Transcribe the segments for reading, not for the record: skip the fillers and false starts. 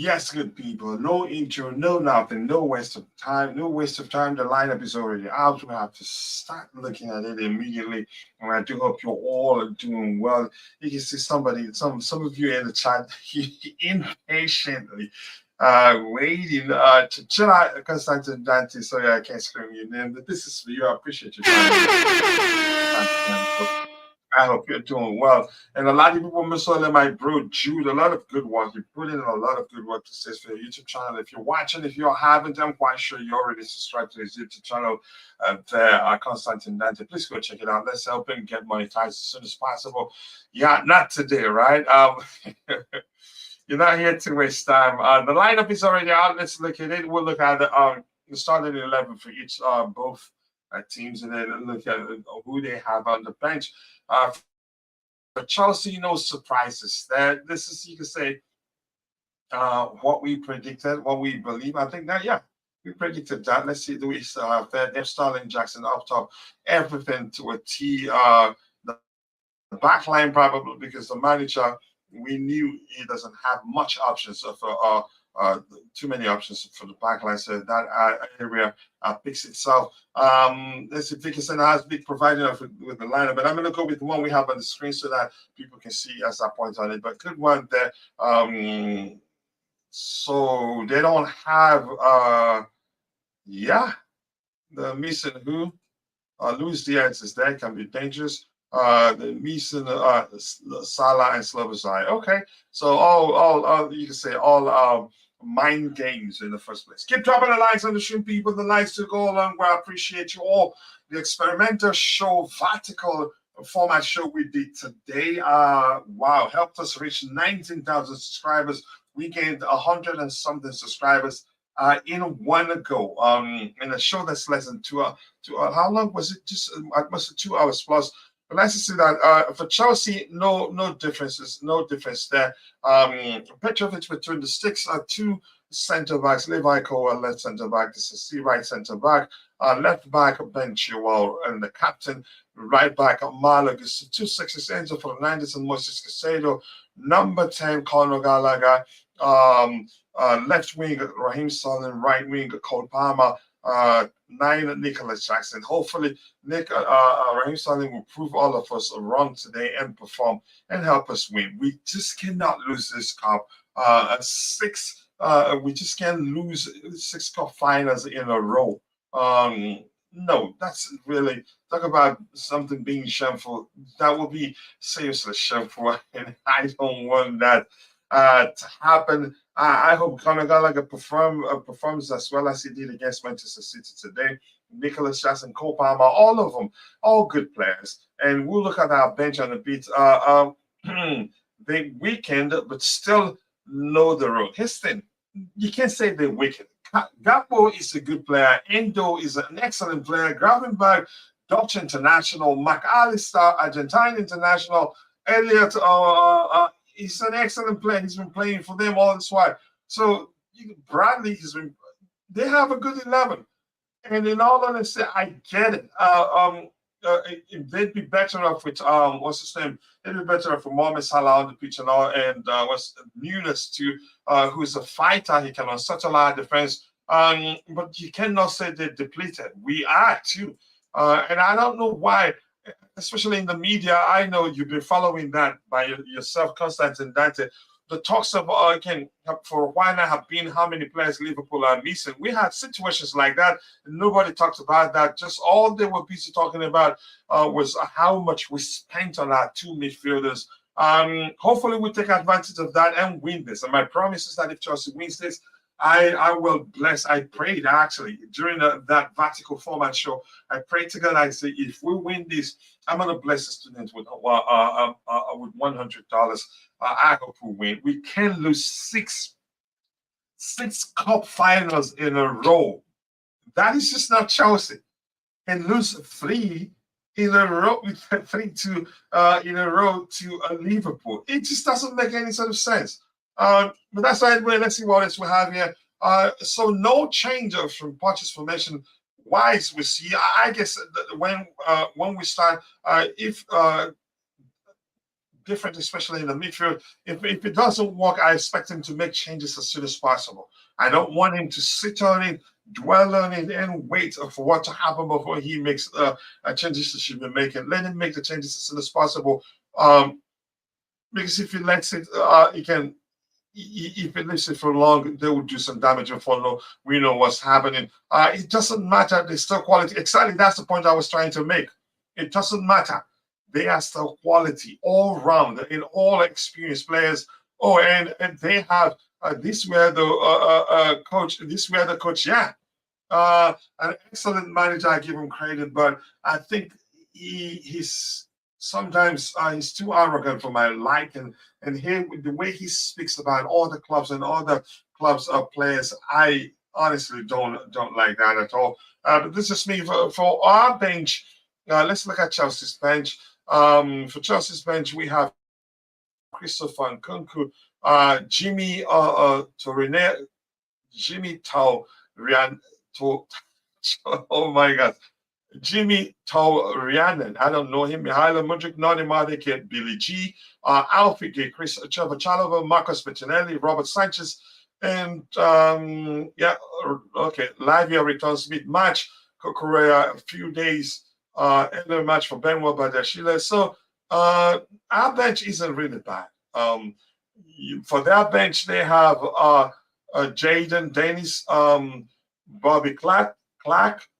Yes, good people. No intro, no nothing, no waste of time, no waste of time. The lineup is already out. We have to start looking at it immediately. And I do hope you all are doing well. You can see somebody, some of you in the chat impatiently waiting to chill out Constantine Dante. Sorry, I can't scream your name, but this is for you. I appreciate you joining me. I hope you're doing well. And a lot of people, Miss Ola, my bro Jude, a lot of good work. You put in a lot of good work to say for your YouTube channel. If you're watching, if you haven't, I'm quite sure you already subscribed to his YouTube channel there, Constantine Dante. Please go check it out. Let's help him get monetized as soon as possible. Yeah, not today, right? You're not here to waste time. The lineup is already out. Let's look at it. We'll look at the starting 11 for each both teams, and then look at who they have on the bench. For Chelsea, no surprises. That this is, you can say, what we predicted, what we believe. I think that, yeah, we predicted that. Let's see, do we have Sterling Jackson up top, everything to a T. The back line probably because the manager, we knew he doesn't have much options too many options for the back line. So that area picks itself. Let's see, Dickinson has been providing us with the lineup, but I'm going to go with the one we have on the screen so that people can see as I point on it. But good one there. So they don't have, yeah, the missing who? Luis Diaz is there, can be dangerous. The missing Salah and Slobosai. Okay, so all you can say all mind games in the first place. Keep dropping the likes on the stream, people. The likes to go along. Well, I appreciate you all. The experimental show, vertical format show we did today. Wow, helped us reach 19,000 subscribers. We gained 100 and something subscribers in one go. In a show that's less than 2 hours. How long was it? Just must have 2 hours plus. But nice to see that for Chelsea, no differences, no difference there. Petrovic between the sticks are two centre backs. Levi Cole, left centre back. This is the right centre back. Left back Ben Chilwell, and the captain. Right back Marlock is 2-6 Enzo Fernandez and Moses Caicedo. Number 10 Conor Gallagher. Left wing Raheem Sterling. Right wing Cole Palmer. 9 Nicholas Jackson. Hopefully, Raheem Sterling will prove all of us wrong today and perform and help us win. We just cannot lose this cup. We just can't lose 6 cup finals in a row. No, that's really talk about something being shameful. That will be seriously shameful, and I don't want that to happen. I hope Conor Gallagher performs as well as he did against Manchester City today. Nicholas Jackson, Cole Palmer, all of them, all good players. And we'll look at our bench on the beat. They weakened, but still know the road. His thing, you can't say they weakened. Gakpo is a good player. Endo is an excellent player. Gravenberg, Dutch international. McAllister, Argentine international. Elliot, he's an excellent player. He's been playing for them all this while. So Bradley they have a good 11. And in all honesty, I get it. They'd be better off with what's his name? They'd be better off with Mohamed Salah on the pitch and all, and what's Nunes too, who's a fighter. He can unsettle our defense. But you cannot say they're depleted. We are too. And I don't know why, especially in the media. I know you've been following that by yourself, Constantine Dante. The talks of for a while now have been how many players Liverpool are missing. We had situations like that, and nobody talks about that. Just all they were busy talking about was how much we spent on our 2 midfielders. Hopefully, we take advantage of that and win this. And my promise is that if Chelsea wins this, I will bless. I prayed actually during that vertical format show. I prayed to God. I said, if we win this, I'm gonna bless the students with $100. I hope we win. We can lose six cup finals in a row. That is just not Chelsea. And lose 3 in a row, 3-2 in a row to Liverpool. It just doesn't make any sort of sense. But that's why. Let's see what else we have here. So no change from purchase formation wise. We see. I guess when we start, if different, especially in the midfield. If it doesn't work, I expect him to make changes as soon as possible. I don't want him to sit on it, dwell on it, and wait for what to happen before he makes changes he should be making. Let him make the changes as soon as possible. Because if he lets it, he can. If it leaves it for long, they will do some damage before we know what's happening. It doesn't matter. There's still quality. Exactly, that's the point I was trying to make. It doesn't matter. They are still quality all round in all experienced players. Oh, and they have this where the coach. This where the coach. Yeah, an excellent manager. I give him credit, but I think he's sometimes he's too arrogant for my liking. And here, the way he speaks about all the clubs and all the clubs of players, I honestly don't like that at all. But this is me for our bench. Let's look at Chelsea's bench. For Chelsea's bench, we have Christopher Nkunku, Jimmy Torine, Jimmy Tau Rian. Oh my God. Jimmy Taurianen, I don't know him. Mihailo Mudrik, Noni Madike, Billy G, Alfie G, Chris Trevor Chalova, Marcos Bettinelli, Robert Sanchez, and yeah, okay, Lavia returns mid-match. Korea a few days end of match for Benwa Badashile. So our bench isn't really bad. For their bench, they have Jaden Dennis, Bobby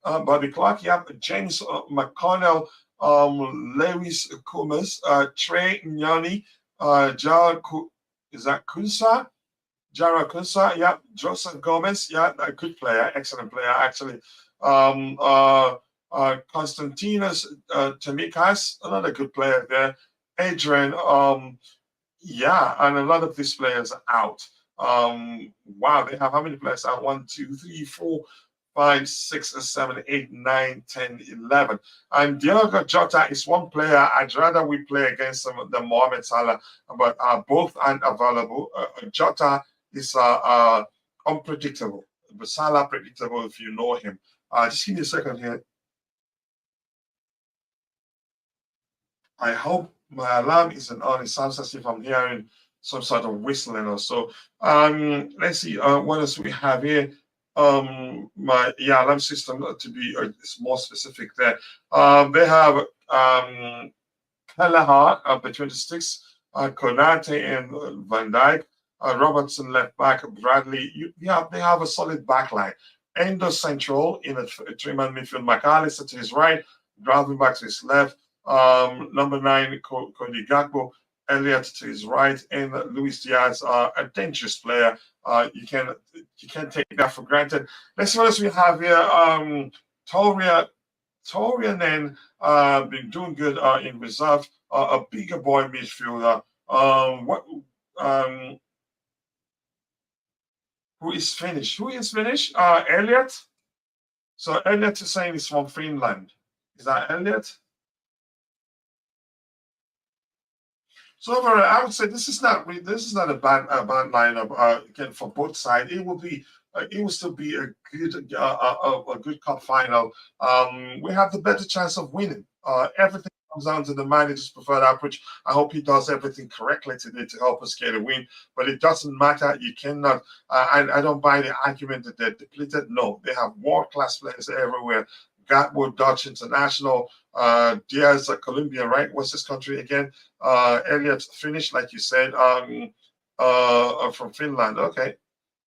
Bobby Clark, you have James McConnell, Lewis Kumas, Trey Nyani, Jared is that Kunsa? Jared Kunsa, yeah, Joseph Gomez, yeah, a good player, excellent player, actually. Konstantinos Tamikas, another good player there. Adrian, yeah, and a lot of these players are out. Wow, they have how many players out? 1, 2, 3, 4, 5, 6, 7, 8, 9, 10, 11. And Diogo Jota is one player I'd rather we play against than Mohamed Salah, but both aren't available. Jota is unpredictable, but Salah predictable if you know him. Just give me a second here. I hope my alarm isn't on. It sounds as if I'm hearing some sort of whistling or so. Let's see what else we have here. My alarm system to be more specific there. They have Kelleher up at 26, Konate and Van Dijk, Robertson left back, Bradley. They have a solid back line. Endo central in a three-man midfield. McAllister to his right, driving back to his left. Number 9, Cody Gakpo, Elliott to his right, and Luis Diaz, a dangerous player. You can't take that for granted. Let's see what else we have here. Torianen been doing good in reserve. A bigger boy midfielder. Who is Finnish? Who is Finnish? Elliott. So Elliott is saying he's from Finland. Is that Elliott? So overall, I would say this is not a bad lineup again for both sides. It will still be a good cup final. We have the better chance of winning. Everything comes down to the manager's preferred approach. I hope he does everything correctly today to help us get a win. But it doesn't matter. You cannot. I don't buy the argument that they're depleted. No, they have world-class players everywhere. Gatwood, Dutch International, Diaz, Colombia, right? What's this country again? Elliott, Finnish, like you said, from Finland. Okay.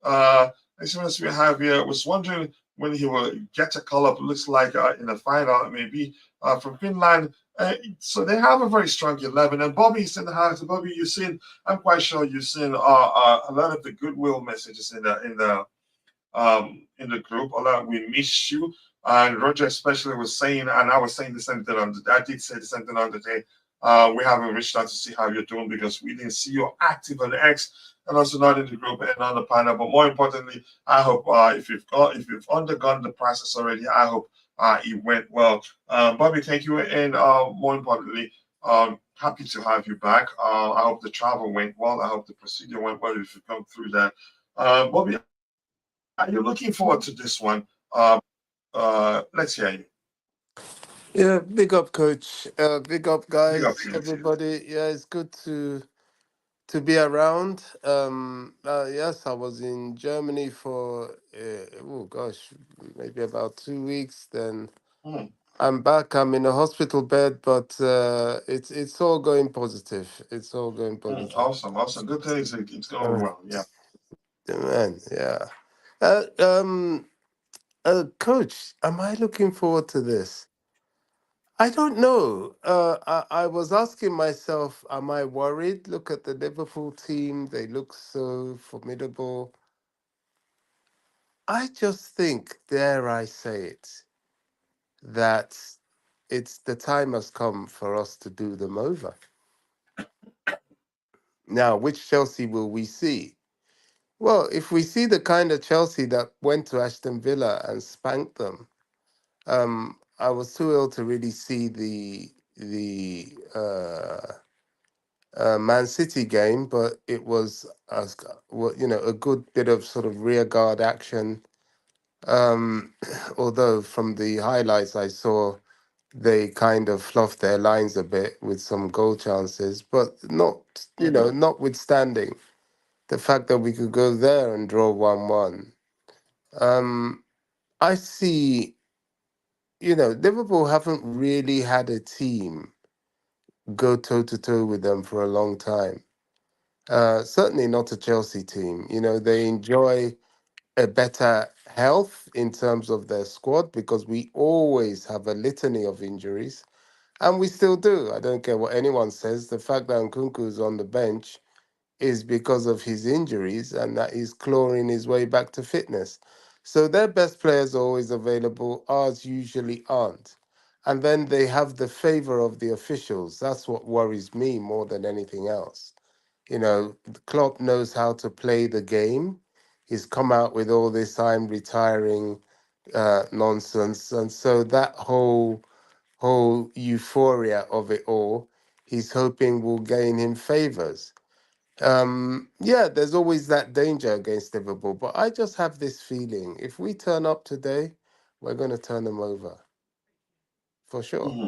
Let's see what else we have here. I was wondering when he will get a call up. Looks like in the final, maybe from Finland. So they have a very strong 11. And Bobby's in the house. Bobby, you've seen. I'm quite sure you've seen a lot of the goodwill messages in the group. A lot. We miss you. And Roger especially was saying, and I was saying the same thing I did say the same thing on the day. We haven't reached out to see how you're doing because we didn't see you active on X and also not in the group and on the panel. But more importantly, I hope if you've undergone the process already, I hope it went well. Bobby, thank you, and more importantly, happy to have you back. I hope the travel went well. I hope the procedure went well if you come through that. Bobby, are you looking forward to this one? Let's hear you. Yeah, big up, coach. Big up, Big up guys. to you too. Everybody. Yeah, it's good to be around. Yes, I was in Germany for oh gosh, maybe about 2 weeks. Then Mm, I'm back. I'm in a hospital bed, but it's all going positive. It's all going positive. awesome, awesome. Good things. It's going Uh, well. Yeah. man, yeah. Uh, um, coach, am I looking forward to this? I don't know. I was asking myself, am I worried? Look at the Liverpool team; they look so formidable. I just think, dare I say it, that it's the time has come for us to do them over. Now, which Chelsea will we see? Well, if we see the kind of Chelsea that went to Aston Villa and spanked them, I was too ill to really see the Man City game, but it was a good bit of sort of rear guard action. Although from the highlights I saw, they kind of fluffed their lines a bit with some goal chances, but not, Hmm. notwithstanding the fact that we could go there and draw 1-1. Um, I see, Liverpool haven't really had a team go toe to toe with them for a long time. Certainly not a Chelsea team. They enjoy a better health in terms of their squad because we always have a litany of injuries, and we still do. I don't care what anyone says. The fact that Nkunku is on the bench is because of his injuries and that he's clawing his way back to fitness. So their best players are always available, ours usually aren't. And then they have the favor of the officials. That's what worries me more than anything else. Klopp knows how to play the game. He's come out with all this "I'm retiring" nonsense, and so that whole euphoria of it all, he's hoping will gain him favors. Yeah, there's always that danger against Liverpool, but I just have this feeling if we turn up today, we're going to turn them over for sure. Hmm.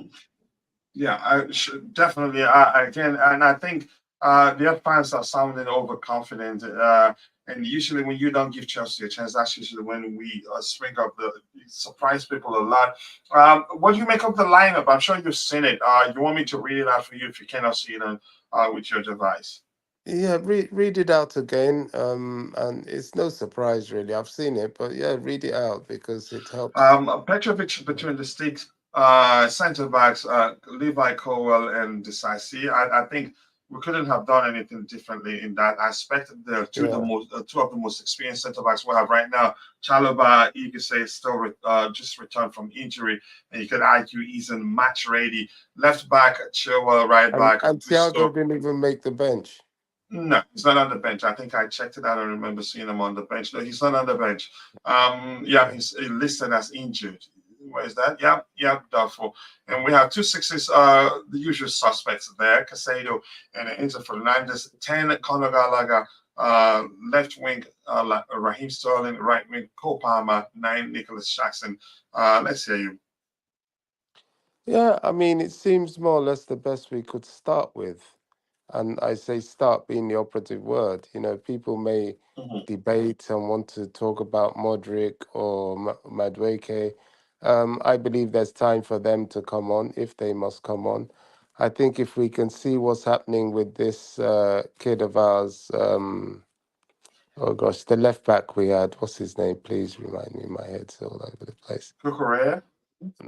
Yeah, I should definitely. Again, and I think their fans are sounding overconfident. And usually, when you don't give Chelsea a chance, that's usually when we swing up the surprise people a lot. What do you make of the lineup? I'm sure you've seen it. You want me to read it out for you if you cannot see it on with your device? Yeah, read it out again. And it's no surprise really. I've seen it, but yeah, read it out because it helps. Petrovic between the sticks, centre backs, Levi Colwell and Decisive. I think we couldn't have done anything differently in that aspect. The Yeah. two of the most experienced centre backs we have right now. Chalobah, you could say, is still just returned from injury, and you could argue he's in match ready. Left back, Chilwell, right And back, and Gusto. Thiago didn't even make the bench. No, he's not on the bench. I think I checked it out. I remember seeing him on the bench. No, he's not on the bench. Yeah, Yeah. he's listed as injured. Where is that? Yeah, yeah, doubtful. And we have two sixes, the usual suspects there, Casado and Enzo Fernandez, 10, Conor Gallagher, left wing, Raheem Sterling, right wing, Cole Palmer, 9, Nicholas Jackson. Let's hear you. Yeah, I mean, it seems more or less the best we could start with. And I say start being the operative word. People may Mhm. debate and want to talk about Modric or Madueke. I believe there's time for them to come on if they must come on. I think if we can see what's happening with this kid of ours, oh gosh, the left back we had, what's his name? Please remind me. My head's all over the place. Kukurea?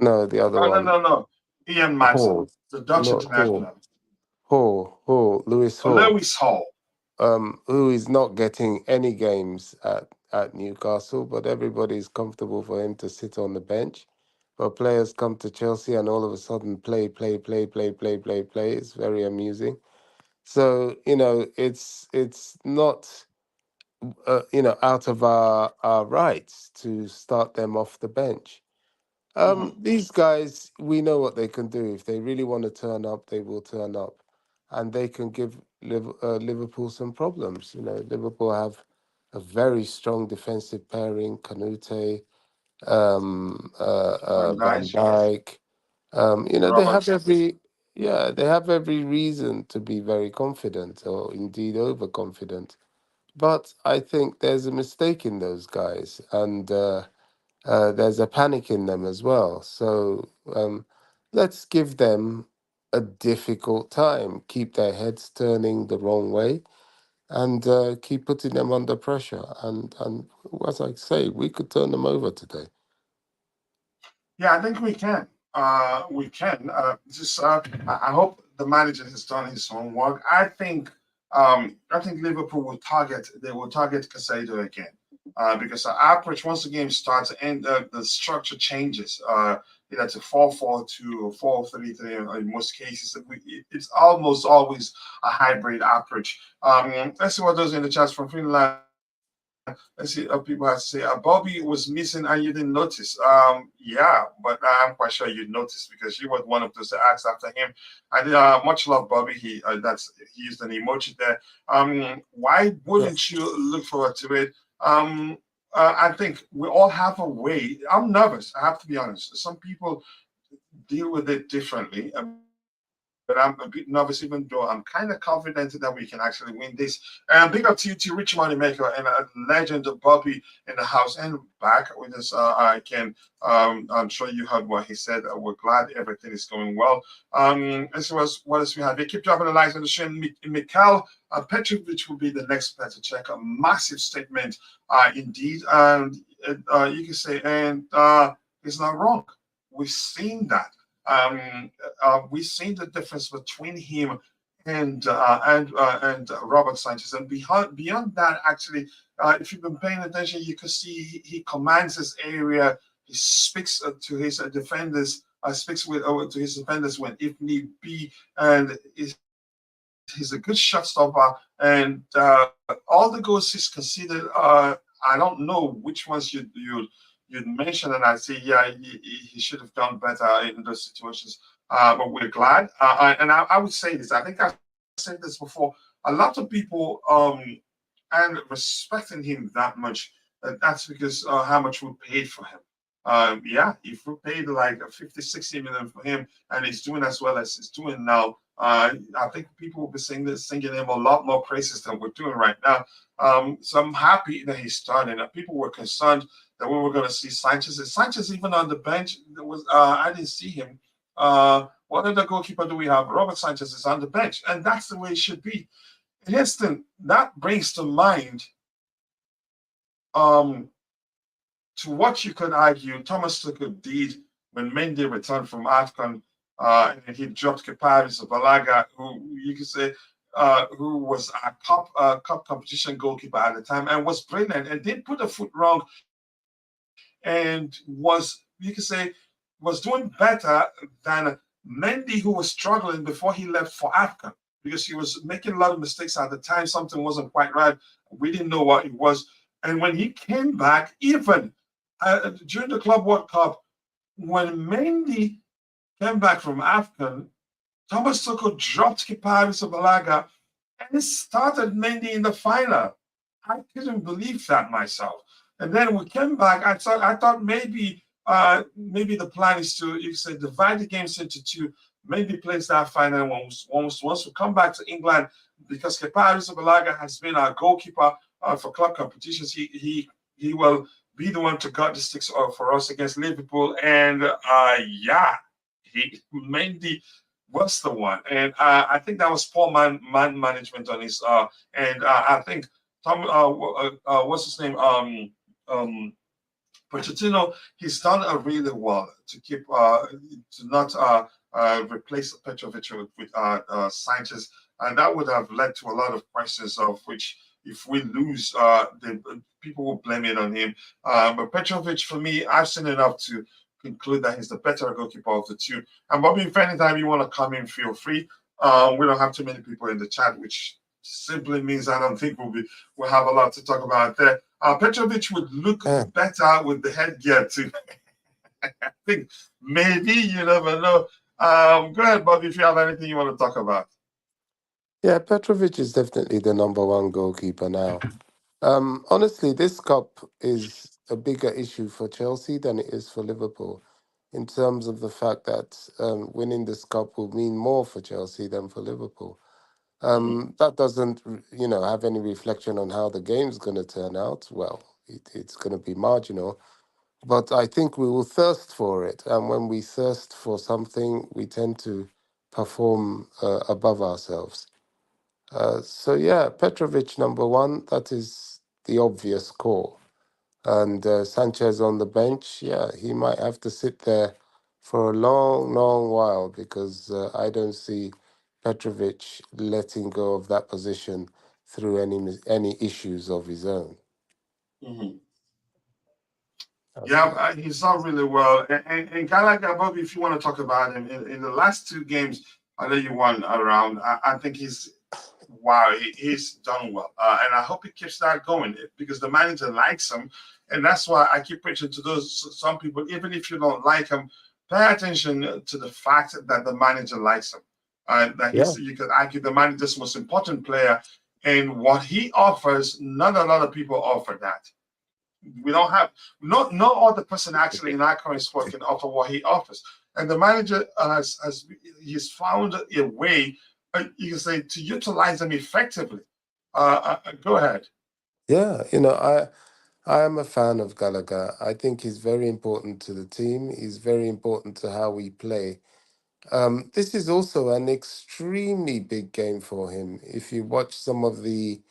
No, the other Oh, no, one. no, no. Ian Matson, Hall, the Dutch not Hall. international. Lewis Oh, Hall, Lewis Hall. who is not getting any games at Newcastle, but everybody's comfortable for him to sit on the bench. But players come to Chelsea and all of a sudden play, play, play, play, play, play, play. It's very amusing. So it's not out of our rights to start them off the bench. Mhm. These guys, we know what they can do. If they really want to turn up, they will turn up, and they can give Liverpool some problems. Liverpool have a very strong defensive pairing: Canute, Van Van Dijk. Dijk. They Robert have Sanchez. they have every reason to be very confident or indeed overconfident. But I think there's a mistake in those guys, and there's a panic in them as well. So let's give them a difficult time, keep their heads turning the wrong way, and keep putting them under pressure. And as I say, we could turn them over today. Yeah, I think we can. We can. Just I hope the manager has done his homework. I think Liverpool will target. They will target Casado again, because our approach once the game starts and the structure changes. To 4-4 to 4-3-3 in most cases. It's almost always a hybrid approach. Let's see what those in the chats from Finland. Let's see. People have to say, Bobby was missing and you didn't notice. Yeah, but I'm quite sure you noticed because you were one of those that asked after him. And much love, Bobby. He used an emoji there. Why wouldn't Yes. you look forward to it? I think we all have a way. I'm nervous. I have to be honest. Some people deal with it differently. But I'm a bit nervous, even though I'm kind of confident that we can actually win this. And big up to Rich Moneymaker and a legend Bobby in the house and back with us. I'm sure you heard what he said. We're glad everything is going well. And so what else we have? They keep dropping the likes on the stream. Mikhail Petrovic will be the next player to check. A massive statement, indeed. And you can say, and it's not wrong. We've seen that. We've seen the difference between him and Robert Sanchez. And beyond that, actually, if you've been paying attention, you could see he commands his area. He speaks to his defenders. Speaks to his defenders when if need be, and he's a good shot stopper. And all the goals he's conceded, I don't know which ones you'd mention, and I say, yeah, he should have done better in those situations. But we're glad. I would say this. I think I've said this before. A lot of people and respecting him that much. That's because how much we paid for him. Yeah, if we paid like 50, 60 million for him, and he's doing as well as he's doing now, I think people will be singing him a lot more praises than we're doing right now. So I'm happy that he's starting. People were concerned that we were going to see Sanchez. Sanchez even on the bench. I didn't see him. What other goalkeeper do we have? Robert Sanchez is on the bench, and that's the way it should be. Listen, that brings to mind um, to what you could argue Thomas Tuchel did when Mendy returned from AFCON, and he dropped Keparis Balaga, who you could say who was a cup competition goalkeeper at the time and was brilliant and did put a foot wrong and was doing better than Mendy, who was struggling before he left for AFCON because he was making a lot of mistakes at the time. Something wasn't quite right. We didn't know what it was. And when he came back, even during the Club World Cup, when Mendy came back from AFCON, Thomas Tuchel dropped Kiparis Balaga and started Mendy in the final. I couldn't believe that myself. And then we came back. I thought maybe the plan is to you say divide the games into two, maybe place that final once we come back to England because Kepa Arrizabalaga has been our goalkeeper for club competitions. He will be the one to guard the sticks for us against Liverpool. And yeah, he Mendy was the one. And I think that was poor man management on his and I think Tom what's his name um Pochettino, he's done really well to keep to not replace Petrovic with Sanchez, and that would have led to a lot of questions of which. If we lose, the people will blame it on him. But Petrovic, for me, I've seen enough to conclude that he's the better goalkeeper of the two. And Bobby, if anytime you want to come in, feel free. We don't have too many people in the chat, which simply means I don't think we'll have a lot to talk about there. Petrovic would look Yeah, better with the headgear too. I think maybe you never know. Go ahead, Bobby, if you have anything you want to talk about. yeah. Petrovic is definitely the number one goalkeeper now. Honestly, this cup is a bigger issue for Chelsea than it is for Liverpool. in terms of the fact that winning this cup will mean more for Chelsea than for Liverpool. Mhm. That doesn't, have any reflection on how the game's going to turn out. Well, it's going to be marginal, but I think we will thirst for it. And when we thirst for something, we tend to perform above ourselves. So, yeah, Petrovic number one, that is the obvious call. And Sanchez on the bench, yeah, he might have to sit there for a long, long while because I don't see Petrovic letting go of that position through any issues of his own. Mhm. That's Yeah, it. he's not really well. And Gallagher, Bobby, if you want to talk about him, in the last two games, I know you won around. I think wow, he's done well. And I hope he keeps that going because the manager likes him. And that's why I keep preaching to those some people, even if you don't like him, pay attention to the fact that the manager likes him. That Yeah, you could argue the manager's most important player. And what he offers, not a lot of people offer that. We don't have no other person actually in our current squad can offer what he offers. And the manager has he's found a way, you can say, to utilize them effectively. Go ahead. yeah. I am a fan of Gallagher. I think he's very important to the team. He's very important to how we play. This is also an extremely big game for him. If you watch some of the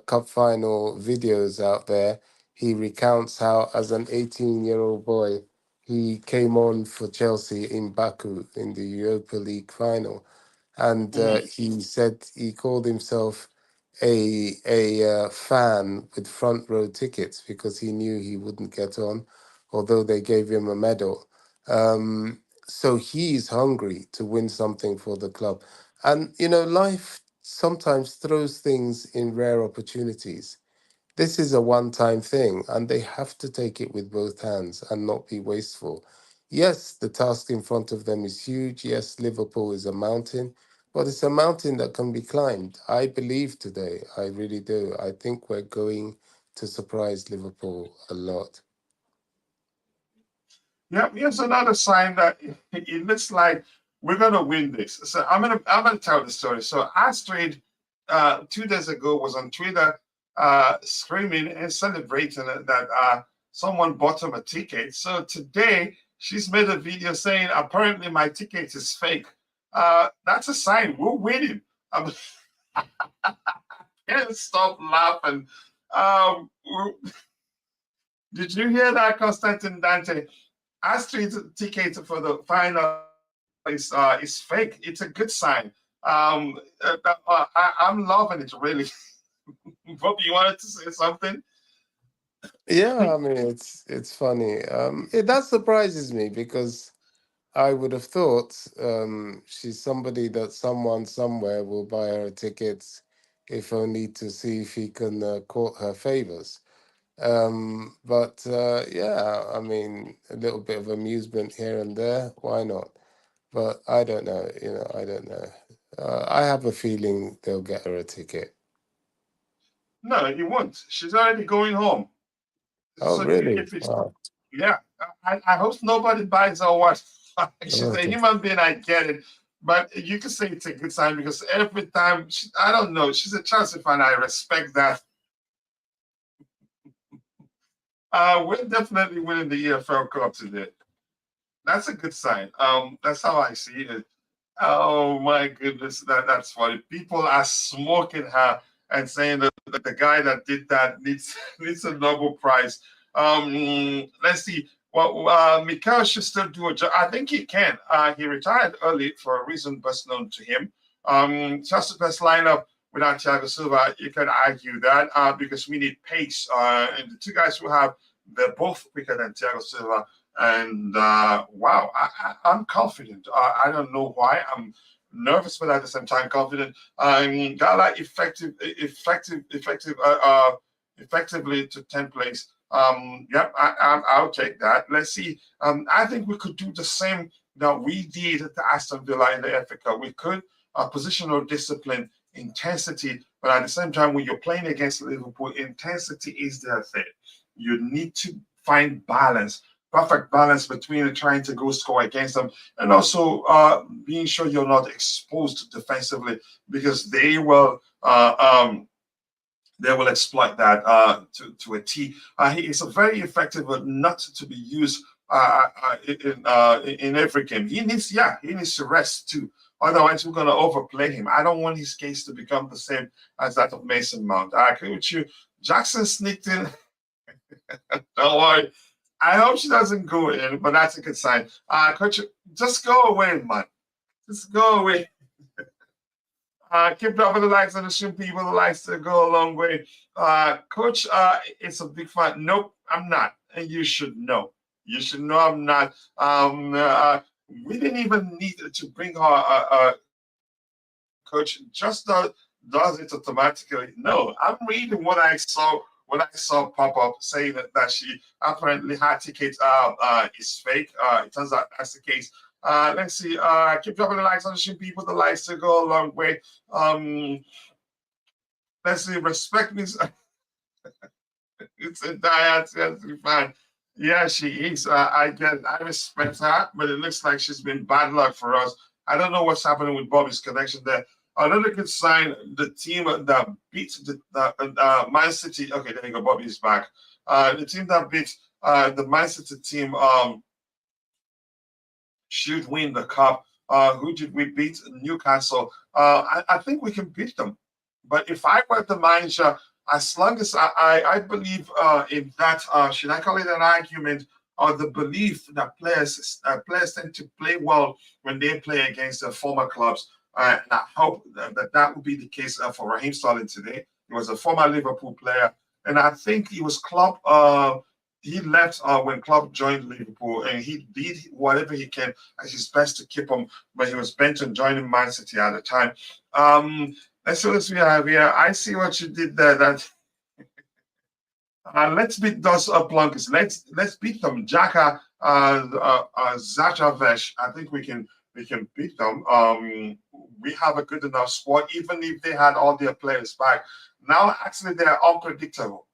cup final videos out there, he recounts how, as an 18-year-old boy, he came on for Chelsea in Baku in the Europa League final, and Mhm. he said he called himself a fan with front row tickets because he knew he wouldn't get on, although they gave him a medal. So he's hungry to win something for the club. And, life sometimes throws things in rare opportunities. This is a one time thing, and they have to take it with both hands and not be wasteful. Yes, the task in front of them is huge. Yes, Liverpool is a mountain, but it's a mountain that can be climbed. I believe today, I really do. I think we're going to surprise Liverpool a lot. Yeah, here's another sign that it looks like we're gonna win this. So I'm gonna tell the story. So Astrid 2 days ago was on Twitter screaming and celebrating that someone bought him a ticket. So today she's made a video saying apparently my ticket is fake. That's a sign we're winning. I can't stop laughing. Um, did you hear that, Constantine Dante? Astrid's ticket for the final is fake. It's a good sign. I'm loving it really. Bob, you wanted to say something? Yeah, I mean it's funny. That surprises me because I would have thought she's somebody that someone somewhere will buy her tickets, if only to see if he can court her favors. But yeah, I mean, a little bit of amusement here and there, why not? But I don't know, I don't know. I have a feeling they'll get her a ticket. No, you won't. She's already going home. Oh, So really? if it's Wow. yeah, I hope nobody buys her one. She's a Okay. human being. I get it. But you can say it's a good sign because every time I don't know, she's a Chelsea fan. I respect that. We're definitely winning the EFL Cup today. That's a good sign. That's how I see it. Oh my goodness, that's funny. People are smoking her and saying that the guy that did that needs needs a Nobel Prize. Let's see. Well, Mikael should still do a job. I think he can. He retired early for a reason best known to him. Just the best lineup without Thiago Silva, you can argue that because we need pace. And the two guys who have, they're both quicker than Thiago Silva. And wow, I'm confident. I don't know why. I'm nervous, but at the same time confident. Gala effectively to 10th place. Yep, I'll take that. Let's see. I think we could do the same that we did at the Aston Villa in the FA Cup. We could positional discipline, intensity, but at the same time, when you're playing against Liverpool, intensity is their thing. You need to find balance. perfect balance between trying to go score against them and also being sure you're not exposed defensively because they will exploit that to a T. He is a very effective, but not to be used in every game. He needs to rest too. Otherwise, we're going to overplay him. I don't want his case to become the same as that of Mason Mount. I agree with you. Jackson sneaked in. Don't worry. I hope she doesn't go in, but that's a good sign. Coach, just go away, man. Just go away. Keep dropping the likes and assume people the likes to go a long way. Coach, it's a big fan. Nope, I'm not. And you should know. You should know I'm not. We didn't even need to bring her coach just does it automatically. No, I'm reading what I saw pop up saying that she apparently her ticket is fake. It turns out that's the case. Let's see. Keep dropping the likes on the people. The likes to go a long way. Let's see. Respect me. It's a diet. Yes, fine. Yeah, she is. I respect her, but it looks like she's been bad luck for us. I don't know what's happening with Bobby's connection there. Another good sign: the team that beat the Man City. Okay, there you go. Bobby's back. The team that beat the Man City team should win the cup. Who did we beat? Newcastle. I think we can beat them. But if I were the manager, as long as I believe in that, should I call it an argument or the belief that players tend to play well when they play against their former clubs. And I hope that would be the case for Raheem Sterling today. He was a former Liverpool player, and I think he was Klopp. He left when Klopp joined Liverpool, and he did whatever he can as his best to keep him. But he was bent on joining Man City at the time. Let's see what we have here. I see what you did there. That let's beat those Plunkers. Let's beat them. Jaka, Zachavesh. I think we can beat them. We have a good enough squad, even if they had all their players back. Now, actually, they are unpredictable.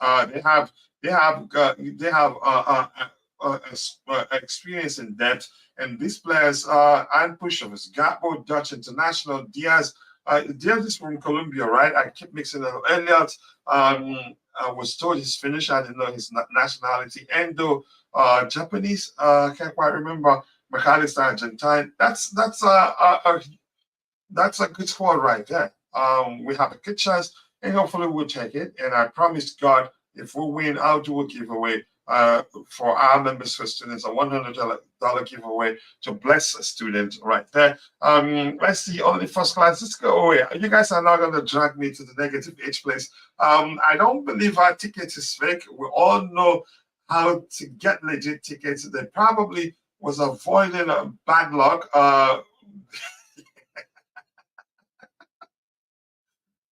They have experience in depth, and these players and pushovers. Gabo, Dutch International, Diaz. Diaz is from Colombia, right? I keep mixing it up. Elliot, I was told his Finnish. I didn't know his nationality. Endo, Japanese. Can't quite remember. McAllister, Argentine. That's a good squad right there. We have a good chance, and hopefully we'll take it. And I promise God, if we win, I'll do a giveaway for our members for students, a $100 giveaway to bless a student right there. Let's see, only first class. Let's go away. You guys are not going to drag me to the negative H place. I don't believe our ticket is fake. We all know how to get legit tickets. They probably was avoiding bad luck.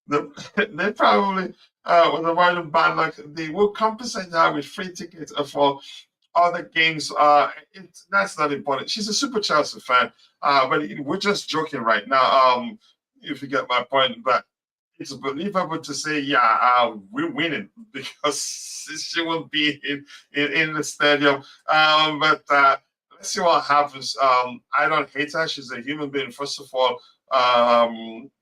They probably was avoiding bad luck. They will compensate her with free tickets for other games. That's not important. She's a super Chelsea fan, but we're just joking right now. If you get my point, but it's believable to say, yeah, we're winning because she won't be in the stadium. But let's see what happens. I don't hate her. She's a human being, first of all.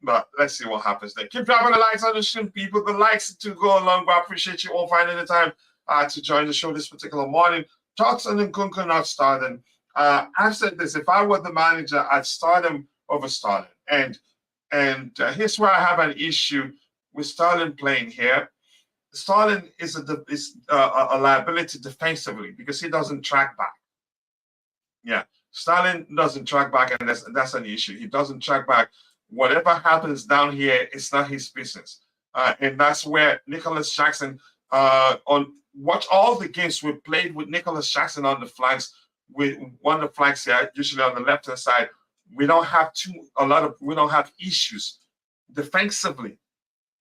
But let's see what happens there. Keep dropping the likes on the stream, people. The likes to go along, but I appreciate you all finding the time to join the show this particular morning. Talks on Nkunku not starting. I've said this: if I were the manager, I'd start him over Starling. And here's where I have an issue with Starling playing here. Starling is a liability defensively because he doesn't track back. Yeah, Starling doesn't track back, and that's an issue. He doesn't track back. Whatever happens down here, it's not his business. And that's where Nicholas Jackson on watch all the games we played with Nicholas Jackson on the flanks. We one of the flanks here, usually on the left hand side. We don't have issues defensively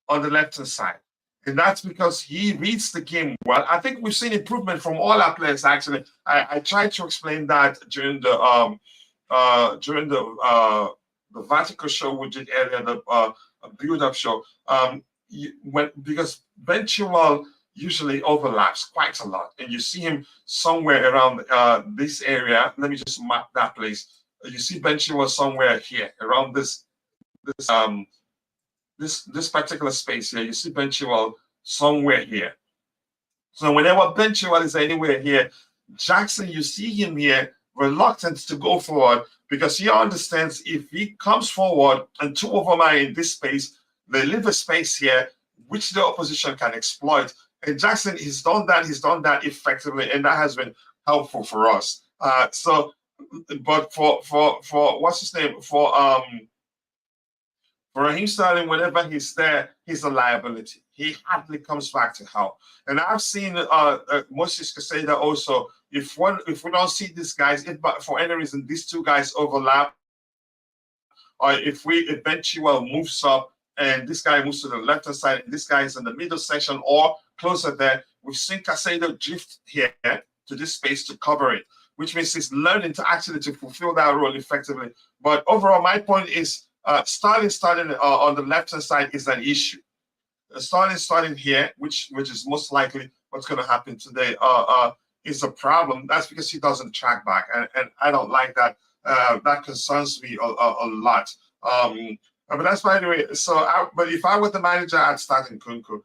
on the left hand side. And that's because he reads the game well. I think we've seen improvement from all our players. Actually, I tried to explain that during the vertical show we did earlier, the build-up show. Because Ben Chilwell usually overlaps quite a lot, and you see him somewhere around this area. Let me just map that place. You see Ben Chilwell somewhere here around this um this particular space here. You see Ben Chilwell somewhere here. So whenever Ben Chilwell is anywhere here, Jackson, you see him here reluctant to go forward because he understands if he comes forward and two of them are in this space, they leave a space here which the opposition can exploit. And Jackson, he's done that effectively, and that has been helpful for us. But for what's his name for Raheem Sterling, whenever he's there, he's a liability. He hardly comes back to help. And I've seen Moses Casada also. If we don't see these guys, if for any reason these two guys overlap, or if Ben Chilwell moves up and this guy moves to the left hand side, and this guy is in the middle section or closer there, we've seen Casado drift here to this space to cover it, which means he's learning to actually to fulfill that role effectively. But overall, my point is starting on the left hand side is an issue. Starting here, which is most likely what's going to happen today, is a problem. That's because he doesn't track back, and I don't like that. That concerns me a lot. But that's by the way. But if I were the manager, I'd start Nkunku.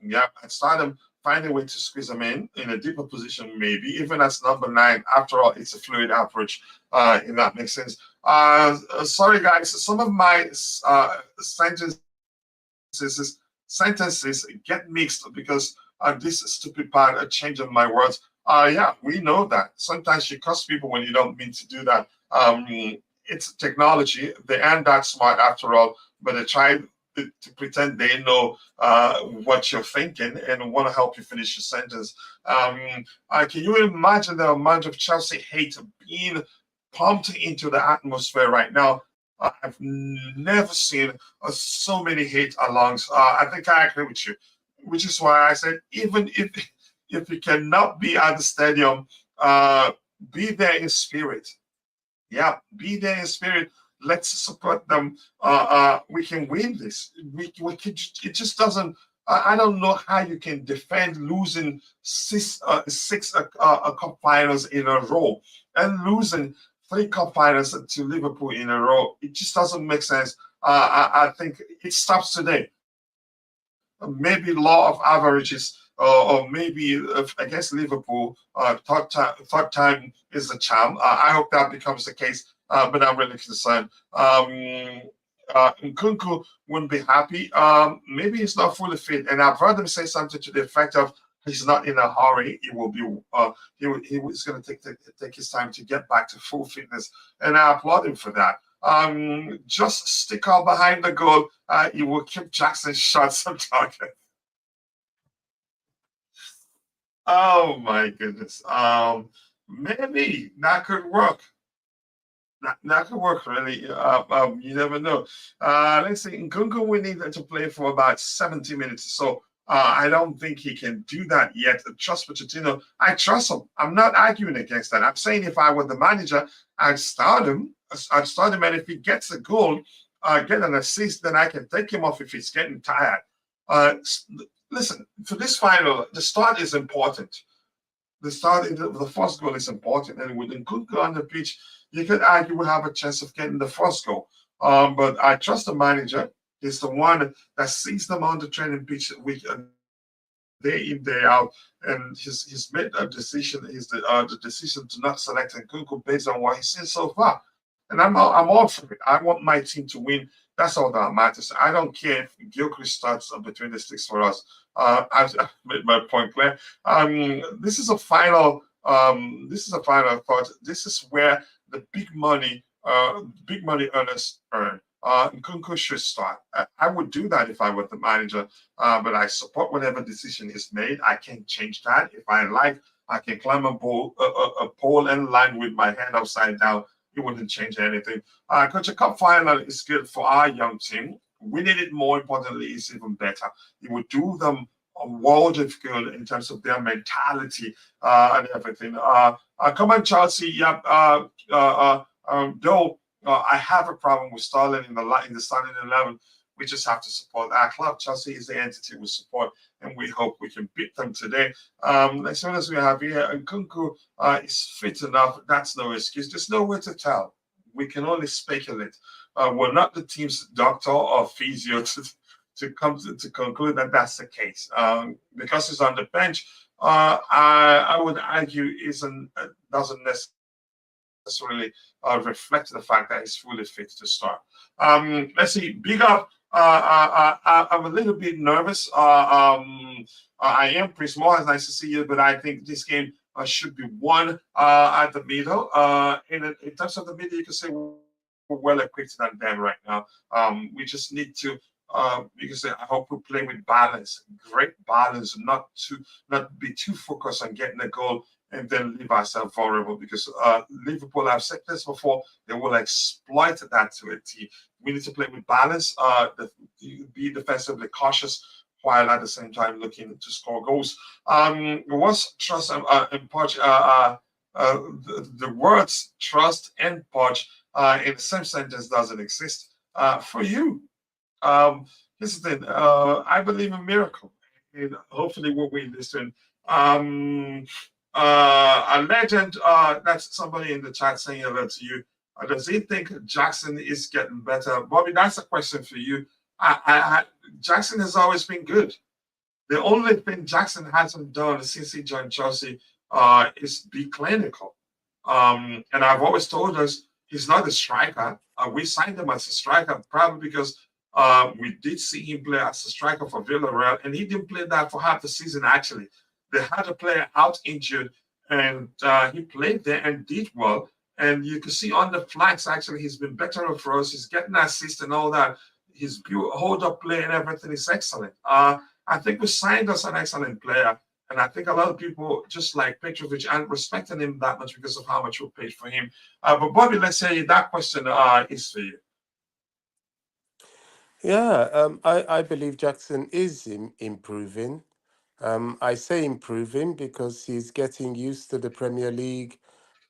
Yeah, I'd start him, find a way to squeeze him in a deeper position, maybe even as number 9. After all, it's a fluid approach. If that makes sense. Sorry, guys. Some of my sentences get mixed because this stupid part of changing my words. Yeah, we know that. Sometimes you curse people when you don't mean to do that. It's technology. They aren't that smart after all, but they try to pretend they know what you're thinking and want to help you finish your sentence. Can you imagine the amount of Chelsea hate being pumped into the atmosphere right now? I've never seen so many hate alongs. I think I agree with you, which is why I said even if you cannot be at the stadium, be there in spirit. Yeah, be there in spirit. Let's support them. We can win this. We can, it just doesn't. I don't know how you can defend losing six cup finals in a row and losing 3 cup finals to Liverpool in a row. It just doesn't make sense. I think it stops today. Maybe law of averages, or maybe against Liverpool, third time is the charm. I hope that becomes the case, but I'm really concerned. Nkunku wouldn't be happy. Maybe he's not fully fit, and I've heard him say something to the effect of he's not in a hurry. He will be. He was going to take his time to get back to full fitness, and I applaud him for that. Just stick out behind the goal. You will keep Jackson shots on target. Oh my goodness. Maybe that could work. That could work really. You never know. Let's see. Nkunku we need to play for about 70 minutes. So I don't think he can do that yet. Trust Pochettino. I trust him. I'm not arguing against that. I'm saying if I were the manager, I'd start him. And if he gets a goal, get an assist, then I can take him off if he's getting tired. Listen, for this final, the start is important. The first goal is important, and with Nkunku on the pitch, you could argue we have a chance of getting the first goal. But I trust the manager. He's the one that sees them on the training pitch week day in, day out, and he's made a decision. The decision to not select Nkunku based on what he's seen so far. And I'm all for it. I want my team to win. That's all that matters. I don't care if Gilchrist starts between the sticks for us. I've made my point clear. This is a final. This is a final thought. This is where the big money earners earn. Nkunku should start. I would do that if I were the manager, but I support whatever decision is made. I can change that if I like. I can climb a pole and land with my head upside down. It wouldn't change anything. Coach, a cup final is good for our young team. Winning it, more importantly, is even better. It would do them a world of good in terms of their mentality and everything. Come on, Chelsea. Yep. Though I have a problem with Sterling in the starting 11. We just have to support our club. Chelsea is the entity we support, and we hope we can beat them today. As soon as we have here, and Kunku is fit enough. That's no excuse. There's no way to tell. We can only speculate. We're not the team's doctor or physio to conclude that that's the case. Because he's on the bench, I would argue isn't doesn't necessarily reflect the fact that he's fully fit to start. Let's see. Big up. I'm a little bit nervous. I am Chris Moore. It's nice to see you, but I think this game should be won at the middle. In terms of the middle, you can say we're well equipped than them right now. We just need to you can say I hope we play with balance, great balance, not be too focused on getting a goal and then leave ourselves vulnerable because Liverpool, I've said this before, they will exploit that to a T. We need to play with balance, be defensively cautious while at the same time looking to score goals. Once trust and punch, the words trust and punch in the same sentence doesn't exist. For you, um, here's the thing. I believe in miracle, and hopefully we'll win this one. Um, a legend. That's somebody in the chat saying hello to you. Does he think Jackson is getting better, Bobby? That's a question for you. Jackson has always been good. The only thing Jackson hasn't done since he joined Chelsea is be clinical. And I've always told us he's not a striker. We signed him as a striker probably because we did see him play as a striker for Villarreal, and he didn't play that for half the season, actually. They had a player out injured, and he played there and did well. And you can see on the flanks, actually, he's been better for us. He's getting assists and all that. His hold up play and everything is excellent. I think we signed us an excellent player. And I think a lot of people, just like Petrovic, aren't respecting him that much because of how much we paid for him. But Bobby, let's say that question is for you. Yeah, I believe Jackson is improving. I say improving because he's getting used to the Premier League,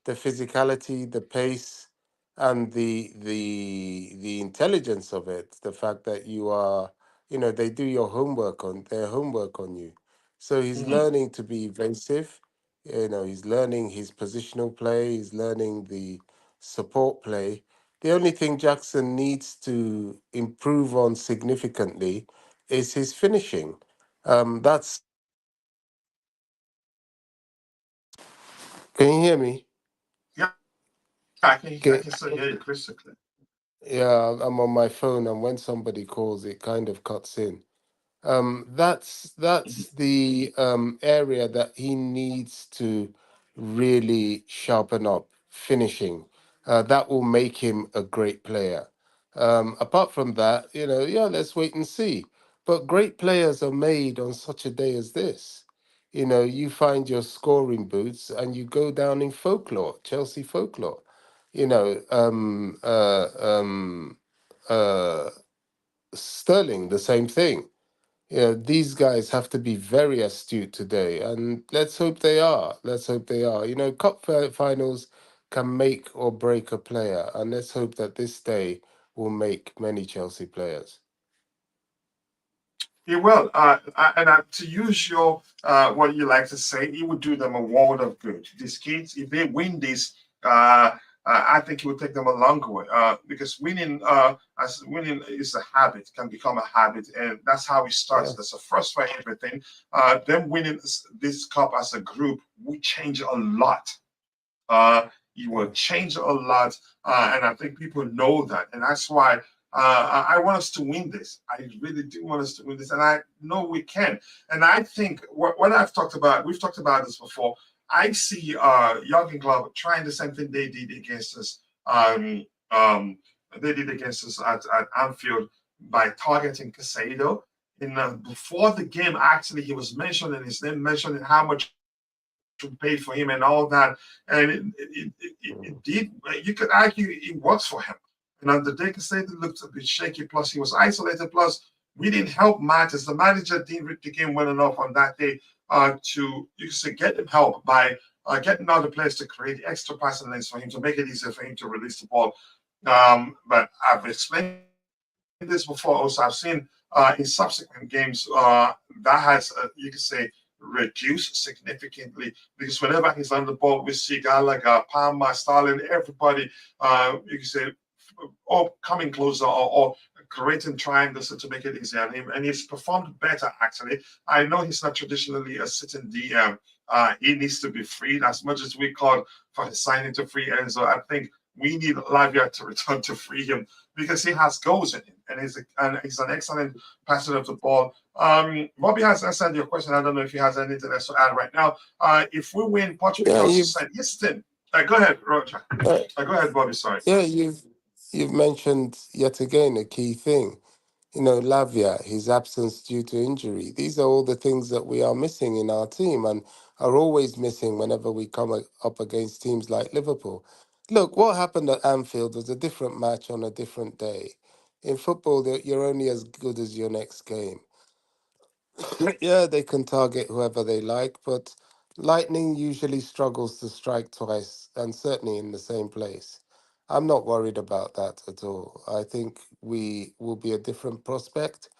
the physicality, the pace, and the intelligence of it. The fact that you are, they do their homework on you. So he's Mhm. learning to be evasive. He's learning his positional play. He's learning the support play. The only thing Jackson needs to improve on significantly is his finishing. That's. Can you hear me? Yeah, I Can, can still hear you crystal clear. Yeah, I'm on my phone, and when somebody calls, it kind of cuts in. That's the area that he needs to really sharpen up, finishing. That will make him a great player. Apart from that, yeah, let's wait and see. But great players are made on such a day as this. You find your scoring boots and you go down in folklore, Chelsea folklore. You know, um, uh, um, uh, Sterling, the same thing. These guys have to be very astute today, and let's hope they are. Let's hope they are. Finals can make or break a player, and let's hope that this day will make many Chelsea players. He will. To use your what you like to say, he would do them a world of good. These kids, if they win this, I think it would take them a long way. Because winning is a habit, can become a habit, and that's how it starts. Yeah. That's the first for everything. Them winning this cup as a group, we change a lot. You will Yeah. change a lot, and I think people know that, and that's why I want us to win this. I really do want us to win this, and I know we can. And I think what we've talked about this before. I see Jurgen Klopp trying the same thing they did against us. They did against us at Anfield by targeting Casado. Before the game, actually, he was mentioning his name, mentioning how much we paid for him and all that. And it did. You could argue it works for him. And on the day Casado looked a bit shaky. Plus, he was isolated. Plus, we didn't help matters. The manager didn't read the game well enough on that day to you could say get him help by getting other players to create extra passing lanes for him to make it easier for him to release the ball. But I've explained this before. this before. Also, I've seen in subsequent games that has, you can say, reduced significantly because whenever he's on the ball, we see guys like Palmer, Stalin, everybody, you can say, all coming closer or creating triangles to make it easier on him. And he's performed better, actually. I know he's not traditionally a sitting DM. He needs to be freed as much as we called for his signing to free Enzo. I think we need Lavia to return to free him because he has goals in him and he's an excellent passer of the ball. Bobby has answered your question. I don't know if he has anything else to add right now. If we win, Portugal Yeah, can also you've sign Easton. Go ahead, Roger. uh, Go ahead, Bobby. Sorry. yeah, you've mentioned yet again a key thing. Lavia, his absence due to injury. These are all the things that we are missing in our team and are always missing whenever we come up against teams like Liverpool. Look, what happened at Anfield was a different match on a different day. In football, you're only as good as your next game. Yeah, they can target whoever they like, but lightning usually struggles to strike twice, and certainly in the same place. I'm not worried about that at all. I think we will be a different prospect,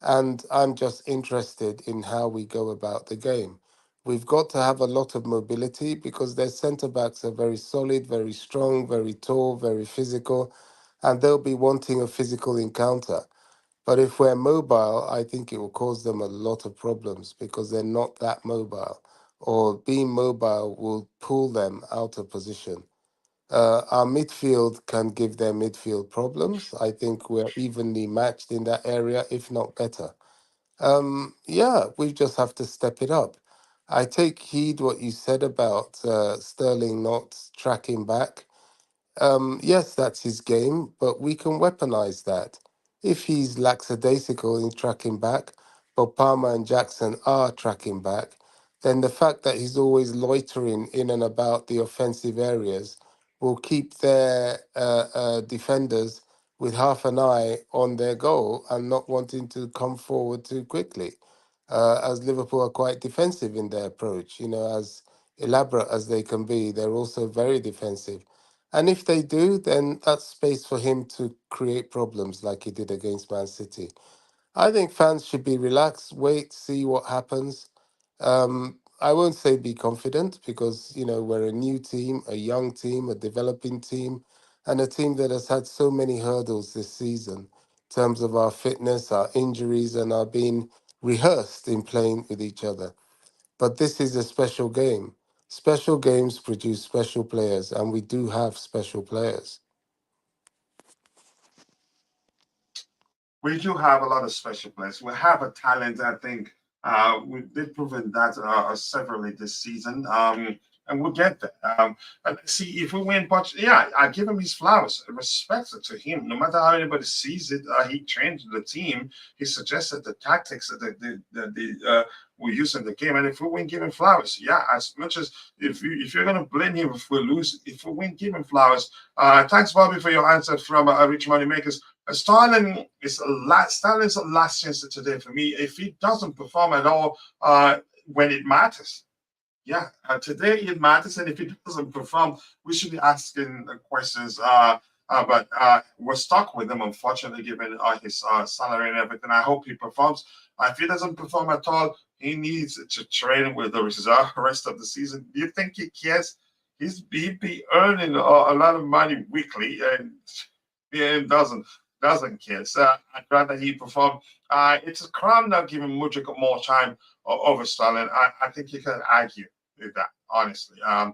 and I'm just interested in how we go about the game. We've got to have a lot of mobility because their centre backs are very solid, very strong, very tall, very physical, and they'll be wanting a physical encounter. But if we're mobile, I think it will cause them a lot of problems because they're not that mobile, or being mobile will pull them out of position. Our midfield can give their midfield problems. I think we're evenly matched in that area, if not better. Yeah, we just have to step it up. I take heed what you said about Sterling not tracking back. Yes, that's his game, but we can weaponize that. If he's lackadaisical in tracking back, but Palmer and Jackson are tracking back, then the fact that he's always loitering in and about the offensive areas will keep their defenders with half an eye on their goal and not wanting to come forward too quickly. As Liverpool are quite defensive in their approach, as elaborate as they can be, they're also very defensive. And if they do, then that's space for him to create problems like he did against Man City. I think fans should be relaxed, wait, see what happens. I won't say be confident because, we're a new team, a young team, a developing team, and a team that has had so many hurdles this season in terms of our fitness, our injuries, and our being rehearsed in playing with each other. But this is a special game. Special games produce special players, and we do have special players. We do have a lot of special players. We have a talent. I think we did proven that severally this season, and we'll get there. And see if we win, but yeah, I give him his flowers. Respect to him. No matter how anybody sees it, he trained the team. He suggested the tactics that we use in the game, and if we win, give him flowers. Yeah, as much as if you're gonna blame him if we lose, if we win, give him flowers. Thanks, Bobby, for your answer from Rich Money Makers. Sterling's a last chance today for me. If he doesn't perform at all when it matters, yeah, today it matters, and if he doesn't perform, we should be asking questions. But we're stuck with him, unfortunately, given his salary and everything. I hope he performs. If he doesn't perform at all, he needs to train with the reserve rest of the season. Do you think he cares? He'd be earning a lot of money weekly, and yeah, doesn't care. So I'd rather he perform. It's a crime not giving Mudrik more time over Sterling. I think you can argue with that, honestly. I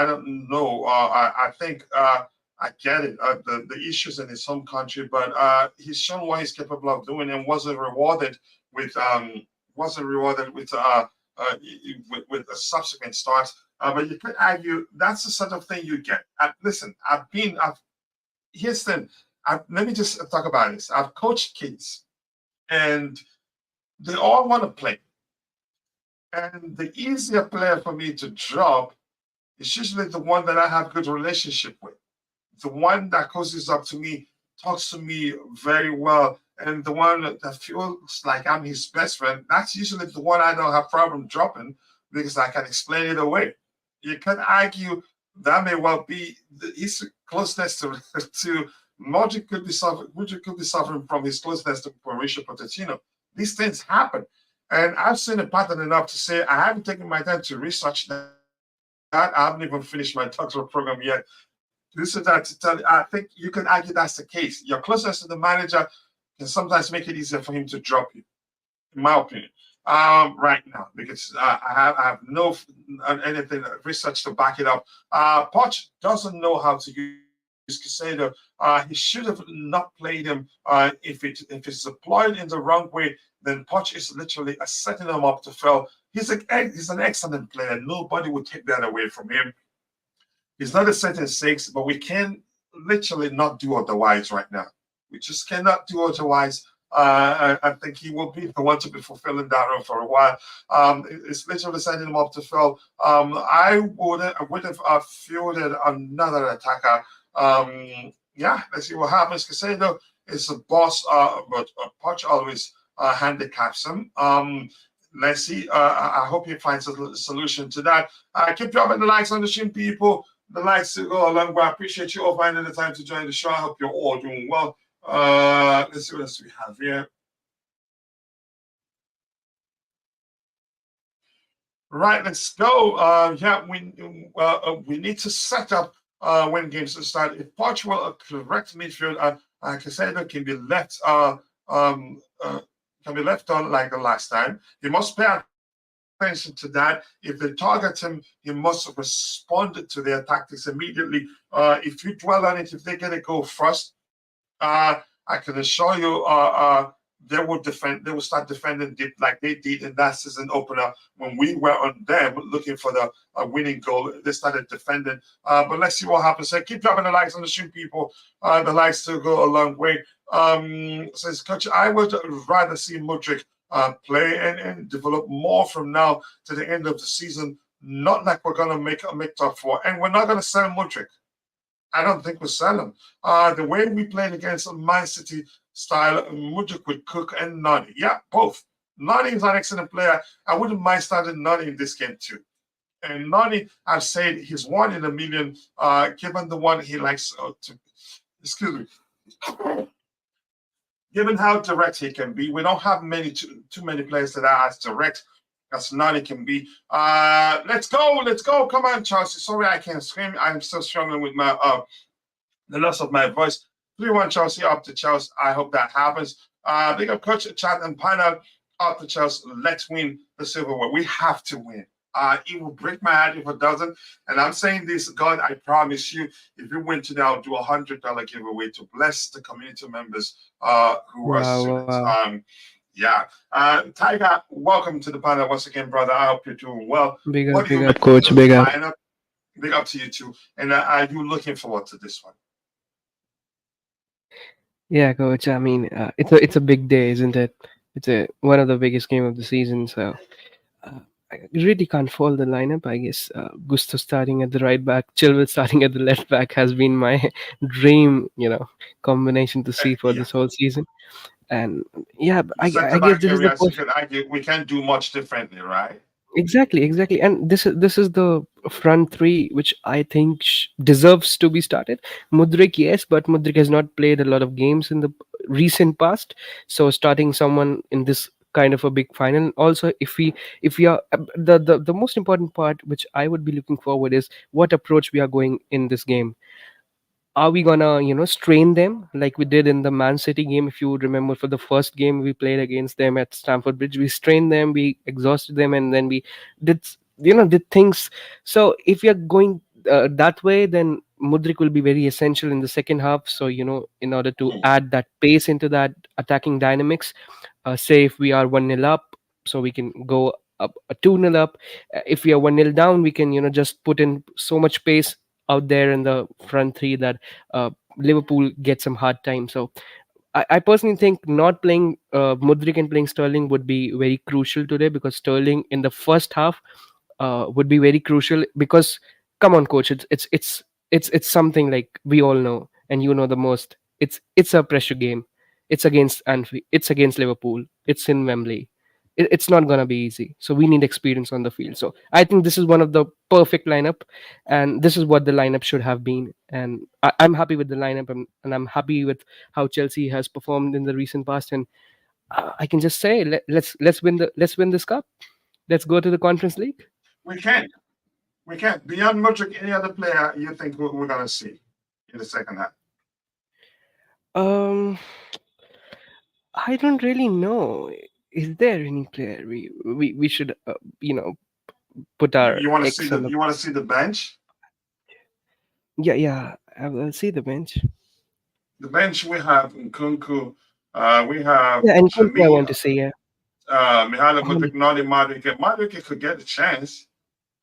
don't know. I think I get it. The issues in his home country, but he's shown what he's capable of doing and with wasn't rewarded uh, with a subsequent start. But you could argue that's the sort of thing you get. Listen, I've here's the thing. Let me just talk about this. I've coached kids, and they all want to play. And the easier player for me to drop is usually the one that I have good relationship with. The one that closes up to me, talks to me very well, and the one that feels like I'm his best friend. That's usually the one I don't have problem dropping because I can explain it away. You can argue that may well be his closeness to to Modric could be suffering from his closeness to Mauricio Pochettino. These things happen. And I've seen a pattern enough to say I haven't taken my time to research that. I haven't even finished my doctoral program yet. This is that to tell you, I think you can argue that's the case. Your closeness to the manager can sometimes make it easier for him to drop you, in my opinion. Right now, because I have no anything research to back it up. Poch doesn't know how to use Casado. He should have not played him. If it's deployed in the wrong way, then Poch is literally setting him up to fail. He's an excellent player. Nobody would take that away from him. He's not a setting six, but we can literally not do otherwise right now. We just cannot do otherwise. I think he will be the one to be fulfilling that role for a while. It's literally setting him up to fail. I would have fielded another attacker. Yeah, let's see what happens. Casado is a boss, but Poch always handicaps him. Let's see. I hope he finds a solution to that. Keep dropping the likes on the stream, people. The likes to go along. I appreciate you all finding the time to join the show. I hope you're all doing well. Let's see what else we have here. Right, let's go. Yeah, we need to set up when games start. If Portugal a correct midfield, Casado can be left on like the last time. He must pay attention to that. If they target him, he must respond to their tactics immediately. If you dwell on it, if they get a goal first, I can assure you, they will defend. They will start defending deep like they did in that season opener when we were on them looking for the winning goal. They started defending. But let's see what happens. So keep dropping the likes on the stream, people. The likes still go a long way. Says Coach, I would rather see Modric play and develop more from now to the end of the season. Not like we're gonna make top four, and we're not gonna sell Modric. I don't think we sell him. The way we played against Man City style, Mudrik with Cook and Nani. Yeah, both. Nani is an excellent player. I wouldn't mind starting Nani in this game too. And Nani, I've said he's one in a million, given the one he likes to, excuse me, given how direct he can be. We don't have too many players that are as direct as Nani can be. Let's go. Come on, Chelsea. Sorry I can't scream. I'm still struggling with my the loss of my voice. 3-1 Chelsea, up to Chelsea. I hope that happens. Big up coach, chat, and panel. Up to Chelsea. Let's win the silverware. We have to win. It will break my heart if it doesn't. And I'm saying this, God, I promise you, if you win today, I'll do $100 giveaway to bless the community members who are Wow, students. wow. Yeah. Tiger, welcome to the panel once again, brother. I hope you're doing well. What do you Big make up, of the coach. Big up. lineup? Big up to you too. And are you looking forward to this one? Yeah, coach. I mean, it's a big day, isn't it? It's a one of the biggest game of the season. So uh, I really can't follow the lineup. I guess Gusto starting at the right back, Chilwell starting at the left back has been my dream, combination to see for Yeah. this whole season. And yeah, Center I guess back this is the areas, you could argue we can't do much differently, right? exactly, and this is the front three which I think deserves to be started. Mudrik, yes, but Mudrik has not played a lot of games in the recent past, so starting someone in this kind of a big final. Also, if we are the most important part which I would be looking forward is what approach we are going in this game. Are we gonna strain them like we did in the Man City game? If you would remember, for the first game we played against them at Stamford Bridge, we strained them, we exhausted them, and then we did things. So if we are going that way, then Mudrik will be very essential in the second half. So in order to Hmm. add that pace into that attacking dynamics, say if we are 1-0 up, so we can go up a 2-0 up. If we are 1-0 down, we can just put in so much pace out there in the front three that Liverpool get some hard time. So I personally think not playing Mudrik and playing Sterling would be very crucial today, because Sterling in the first half would be very crucial. Because come on, coach, it's something like we all know, and you know the most. It's a pressure game. It's against Liverpool. It's in Wembley. it's not gonna be easy. So we need experience on the field. So I think this is one of the perfect lineup, and this is what the lineup should have been. And I'm happy with the lineup, and I'm happy with how Chelsea has performed in the recent past. And I can just say, let's win this cup. Let's go to the Conference League. We can. We can. Beyond Mudrick, any other player you think we're going to see in the second half? Um, I don't really know. Is there any player we should put our You want to see X on the. the bench? Yeah, yeah. I'll see the bench. The bench we have Nkunku, we have Yeah, and Kunku I Jamie, want to say, yeah. Mihailo Um, Mudrick, Noni Madueke. Madueke could get a chance.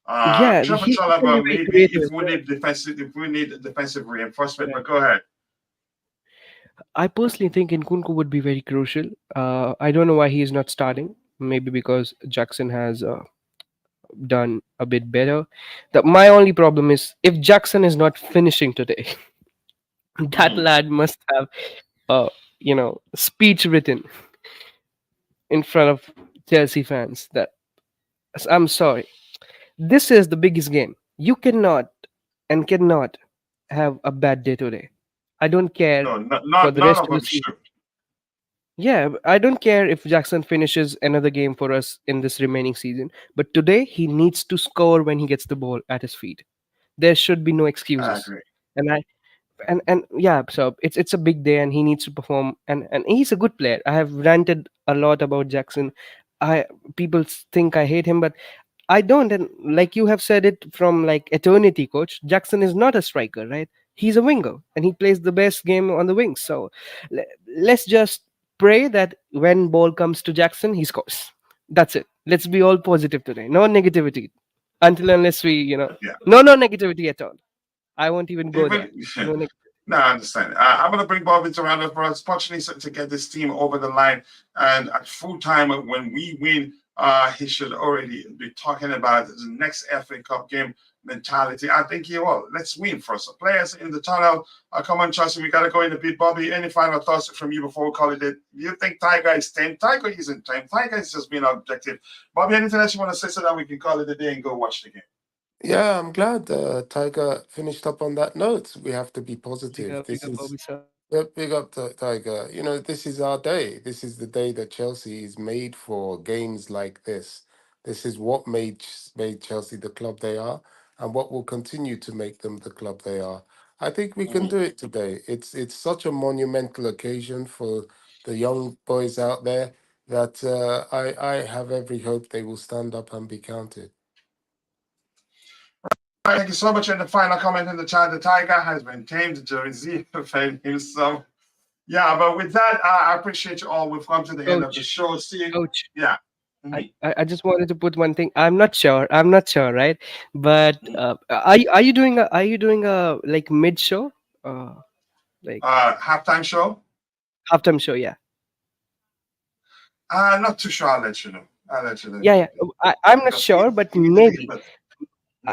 yeah, Trevor he can be Chalaba, very maybe creative as well. if we need defensive reinforcement, Right. but go ahead. I personally think Nkunku would be very crucial. I don't know why he is not starting. Maybe because Jackson has done a bit better. My only problem is if Jackson is not finishing today, that Mhm. lad must have speech written in front of Chelsea fans that I'm sorry. This is the biggest game. You cannot have a bad day today. I don't care No, for not the none rest of of the them season. should. Yeah, I don't care if Jackson finishes another game for us in this remaining season. But today he needs to score when he gets the ball at his feet. There should be no I excuses. agree. And I and yeah, so it's a big day and he needs to perform, and he's a good player. I have ranted a lot about Jackson. I People think I hate him, but I don't. And like you have said it from like eternity, coach, Jackson is not a striker, right? He's a winger and he plays the best game on the wings. So le- let's just pray that when ball comes to Jackson, he scores. That's it. Let's be all positive today. No negativity until unless we, Yeah. no negativity at all. I won't even go there. Even No no, I understand. I'm going to bring Bobby to round up for us, fortunately, to get this team over the line. And at full time, when we win, he should already be talking about the next FA Cup game mentality. I think he will. Let's win first. So players in the tunnel, come on, Chelsea, we got to go in a bit. Bobby, any final thoughts from you before we call it? Do you think Tiger is tame? Tiger isn't tame. Tiger is just being objective. Bobby, anything else you want to say so that we can call it a day and go watch the game? Yeah, I'm glad Tiger finished up on that note. We have to be positive. big This up, is Bobby sir. Yeah, big up to Tiger. You know, this is our day. This is the day that Chelsea is made for games like this. This is what made Chelsea the club they are, and what will continue to make them the club they are. I think we can Mhm. do it today. It's such a monumental occasion for the young boys out there that I have every hope they will stand up and be counted. Thank you so much. And the final comment in the chat: the tiger has been tamed to receive himself. Yeah, but with that, I appreciate you all. We've come to the end of the Coach, show. See you. coach. Yeah. I, Mhm. I I just wanted to put one thing. I'm not sure. Right? But are you doing a like mid show, like Halftime show. halftime show? Yeah, Not too sure. I'll let you know. I'll let you know yeah, yeah. I'm not because sure, but he needs to get maybe but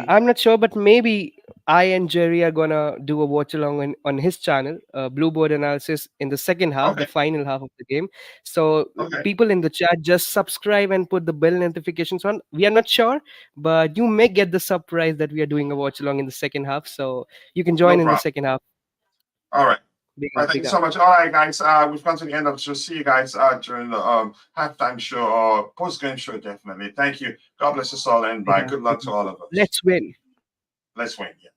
I'm not sure, but maybe I and Jerry are gonna do a watch along on his channel, Blue Board Analysis, in the second half, the okay, final half of the game. So okay, people in the chat, just subscribe and put the bell notifications on. We are not sure, but you may get the surprise that we are doing a watch along in the second half. So you can no join in the problem. second half. All right. Big All right, up, thank big you up. so much. All right, guys. We've come to the end of the show. See you guys during the halftime show or post game show. Definitely. Thank you. God bless us all and Big bye. up, Good big luck to up. all of us. Let's win. Let's win. Yeah.